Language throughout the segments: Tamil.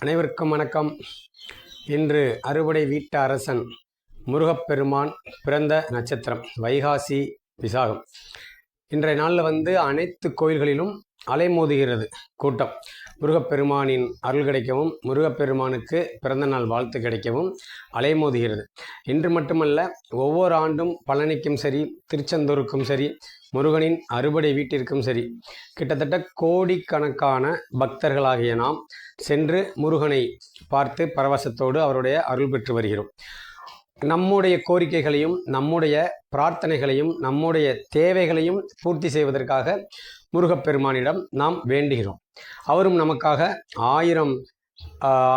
அனைவருக்கும் வணக்கம். இன்று அறுபடை வீட்டு அரசன் முருகப்பெருமான் பிறந்த நட்சத்திரம் வைகாசி விசாகம். இன்றைய நாளில் அனைத்து கோயில்களிலும் அலைமோதுகிறது கூட்டம். முருகப்பெருமானின் அருள் கிடைக்கவும் முருகப்பெருமானுக்கு பிறந்த நாள் வாழ்த்து கிடைக்கவும் அலைமோதுகிறது. இன்று மட்டுமல்ல, ஒவ்வொரு ஆண்டும் பழனிக்கும் சரி, திருச்செந்தூருக்கும் சரி, முருகனின் அறுபடை வீட்டிற்கும் சரி, கிட்டத்தட்ட கோடிக்கணக்கான பக்தர்களாகிய நாம் சென்று முருகனை பார்த்து பரவசத்தோடு அவருடைய அருள் பெற்று வருகிறோம். நம்முடைய கோரிக்கைகளையும் நம்முடைய பிரார்த்தனைகளையும் நம்முடைய தேவைகளையும் பூர்த்தி செய்வதற்காக முருகப்பெருமானிடம் நாம் வேண்டுகிறோம். அவரும் நமக்காக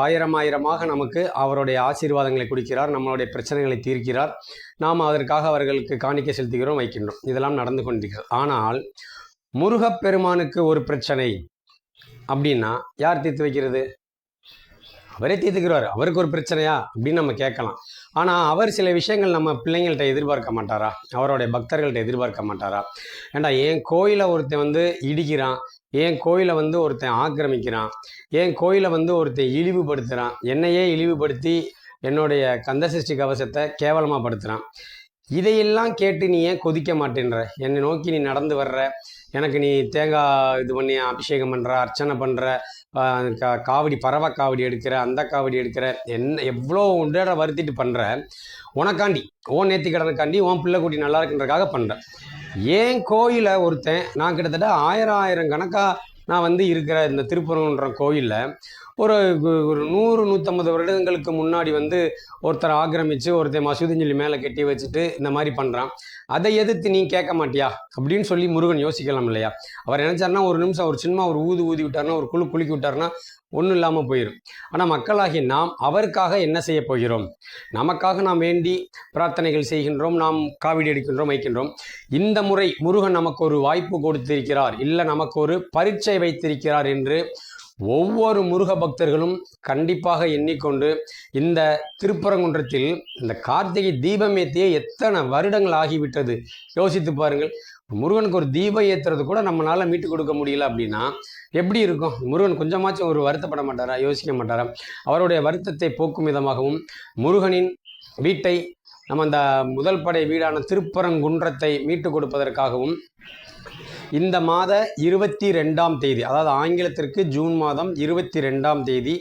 ஆயிரமாக நமக்கு அவருடைய ஆசீர்வாதங்களை கொடுக்கிறார், நம்மளுடைய பிரச்சனைகளை தீர்க்கிறார். நாம் அதற்காக அவர்களுக்கு காணிக்கை செலுத்துகிறோம், வைக்கின்றோம். இதெல்லாம் நடந்து கொண்டிருக்கிறது. ஆனால் முருகப்பெருமானுக்கு ஒரு பிரச்சனை அப்படின்னா யார் தீர்த்து வைக்கிறது? அவரே தீர்த்துக்கிறார். அவருக்கு ஒரு பிரச்சனையா அப்படின்னு நம்ம கேட்கலாம். ஆனால் அவர் சில விஷயங்கள் நம்ம பிள்ளைங்கள்ட்ட எதிர்பார்க்க மாட்டாரா? அவருடைய பக்தர்கள்ட்ட எதிர்பார்க்க மாட்டாரா? ஏண்டா, என் கோயிலை ஒருத்தன் இடிக்கிறான், என் கோயிலை ஒருத்தன் ஆக்கிரமிக்கிறான், என் கோயிலை ஒருத்தன் இழிவுபடுத்துகிறான், என்னையே இழிவுபடுத்தி என்னுடைய கந்தசஷ்டி கவசத்தை கேவலமாக படுத்துகிறான். இதையெல்லாம் கேட்டு நீ ஏன் கொதிக்க மாட்டேன்ற? என்னை நோக்கி நீ நடந்து வர்ற, எனக்கு நீ தேங்காய் இது பண்ணி அபிஷேகம் பண்ணுற, அர்ச்சனை பண்ணுற, காவடி பறவை காவடி எடுக்கிற, அந்த காவடி எடுக்கிற, எவ்வளோ உண்டட வருத்திட்டு பண்ணுற, உனக்காண்டி ஓன் நேர்த்தி கடனுக்காண்டி உன் பிள்ளை குட்டி நல்லா இருக்குன்றக்காக பண்ணுறேன். ஏன் கோயிலை ஒருத்தன், நான் கிட்டத்தட்ட ஆயிரம் கணக்காக நான் இருக்கிற இந்த திருப்பரங்குன்ற கோயிலில் ஒரு 100-150 வருடங்களுக்கு முன்னாடி ஒருத்தர் ஆக்கிரமித்து ஒருத்தர் மசூதின்னு சொல்லி மேலே கட்டி வச்சுட்டு இந்த மாதிரி பண்ணுறான். அதை எதிர்த்து நீ கேட்க மாட்டியா அப்படின்னு சொல்லி முருகன் யோசிக்கலாம் இல்லையா? அவர் நினைச்சாருன்னா ஒரு நிமிஷம் ஒரு சின்ன ஒரு ஊதி விட்டார்னா, ஒரு குலுக்கி விட்டார்னா ஒன்றும் இல்லாமல் போயிடும். ஆனால் மக்களாகி நாம் அவருக்காக என்ன செய்ய போகிறோம்? நமக்காக நாம் வேண்டி பிரார்த்தனைகள் செய்கின்றோம், நாம் காவடி எடுக்கின்றோம், வைக்கின்றோம். இந்த முறை முருகன் நமக்கு ஒரு வாய்ப்பு கொடுத்திருக்கிறார், இல்லை நமக்கு ஒரு பரீட்சை வைத்திருக்கிறார் என்று ஒவ்வொரு முருக பக்தர்களும் கண்டிப்பாக எண்ணிக்கொண்டு இந்த திருப்பரங்குன்றத்தில் இந்த கார்த்திகை தீபம் ஏற்றிய எத்தனை வருடங்கள் ஆகிவிட்டது யோசித்து பாருங்கள். முருகனுக்கு ஒரு தீபம் ஏற்றுறது கூட நம்மளால் மீட்டு கொடுக்க முடியல அப்படின்னா எப்படி இருக்கும்? முருகன் கொஞ்சமாச்சும் ஒரு வருத்தப்பட மாட்டாரா? யோசிக்க மாட்டாரா? அவருடைய வருத்தத்தை போக்கும் விதமாகவும் முருகனின் வீட்டை நம்ம அந்த முதல் படை வீடான திருப்பரங்குன்றத்தை மீட்டு கொடுப்பதற்காகவும் இந்த மாத 22ஆம் தேதி, அதாவது ஆங்கிலத்திற்கு ஜூன் மாதம் 22ஆம் தேதி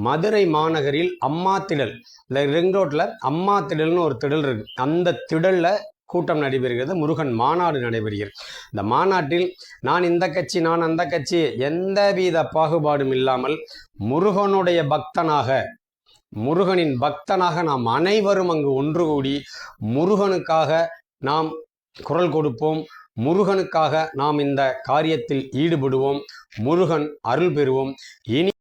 மதுரை மாநகரில் அம்மா திடல், இந்த ரிங் ரோட்டில் அம்மா திடல்னு ஒரு திடல் இருக்குது. அந்த திடலில் கூட்டம் நடைபெறுகிறது, முருகன் மாநாடு நடைபெறுகிறது. இந்த மாநாட்டில் நான் இந்த கட்சி, நான் அந்த கட்சி, எந்தவித பாகுபாடும் இல்லாமல் முருகனுடைய பக்தனாக, முருகனின் பக்தனாக நாம் அனைவரும் அங்கு ஒன்று கூடி முருகனுக்காக நாம் குரல் கொடுப்போம், முருகனுக்காக நாம் இந்த காரியத்தில் ஈடுபடுவோம், முருகன் அருள் பெறுவோம். இனி